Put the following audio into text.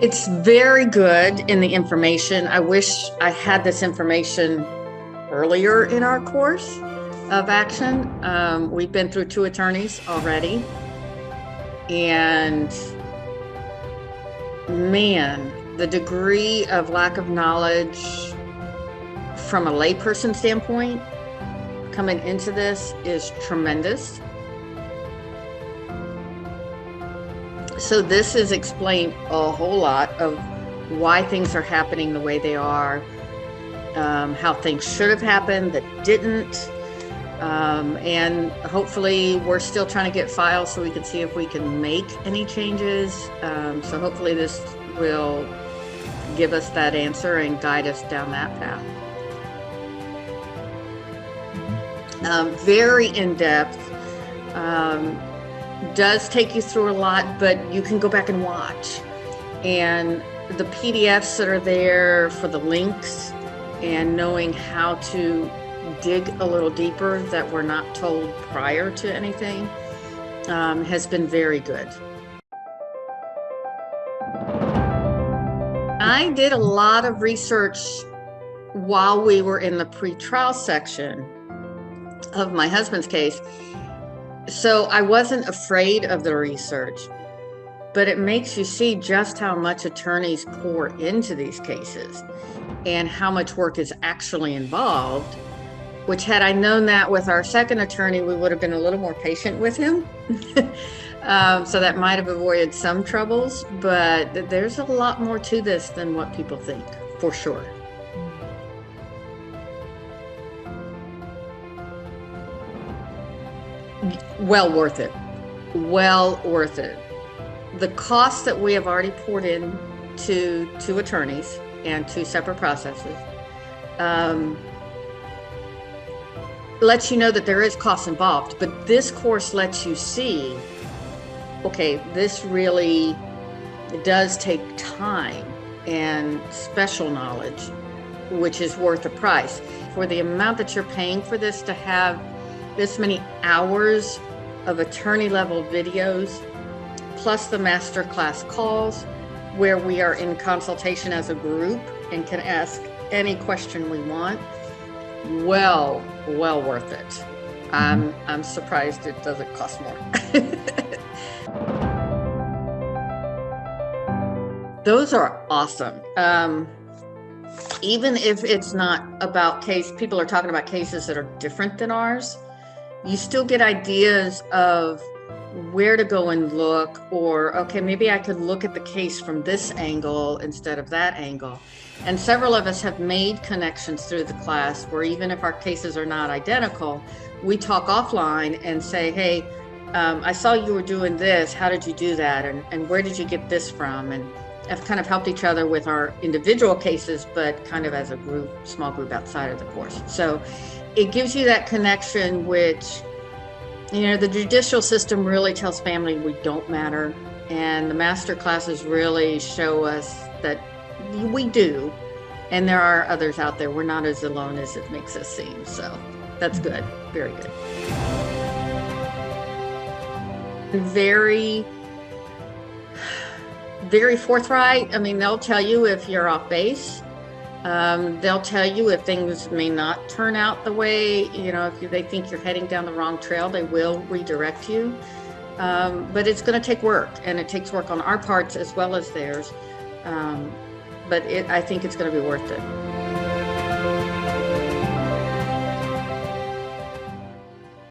It's very good in the information. I wish I had this information earlier in our course of action. We've been through 2 attorneys already, and man, the degree of lack of knowledge from a layperson standpoint coming into this is tremendous. So this is explained a whole lot of why things are happening the way they are, how things should have happened that didn't, and hopefully we're still trying to get files so we can see if we can make any changes. So hopefully this will give us that answer and guide us down that path. Very in-depth. Does take you through a lot, but you can go back and watch. And the PDFs that are there for the links and knowing how to dig a little deeper that we're not told prior to anything has been very good. I did a lot of research while we were in the pre-trial section of my husband's case. So I wasn't afraid of the research, but it makes you see just how much attorneys pour into these cases and how much work is actually involved, which had I known that with our second attorney, we would have been a little more patient with him. So that might have avoided some troubles, but there's a lot more to this than what people think, for sure. Well worth it. Well worth it. The cost that we have already poured in to 2 attorneys and 2 separate processes lets you know that there is cost involved, but this course lets you see, okay, this really does take time and special knowledge, which is worth the price. For the amount that you're paying for this, to have this many hours of attorney level videos, plus the masterclass calls where we are in consultation as a group and can ask any question we want, well worth it. I'm surprised it doesn't cost more. Those are awesome. Even if it's not about people are talking about cases that are different than ours, you still get ideas of where to go and look, or, okay, maybe I could look at the case from this angle instead of that angle. And several of us have made connections through the class where even if our cases are not identical, we talk offline and say, hey, I saw you were doing this. How did you do that? And where did you get this from? And have kind of helped each other with our individual cases, but kind of as a group, small group outside of the course. So it gives you that connection, which, you know, the judicial system really tells family we don't matter. And the master classes really show us that we do. And there are others out there. We're not as alone as it makes us seem. So that's good. Very good. Very forthright. I mean, they'll tell you if you're off base. They'll tell you if things may not turn out the way, you know, if they think you're heading down the wrong trail, they will redirect you. But it's going to take work, and it takes work on our parts as well as theirs. But I think it's going to be worth it.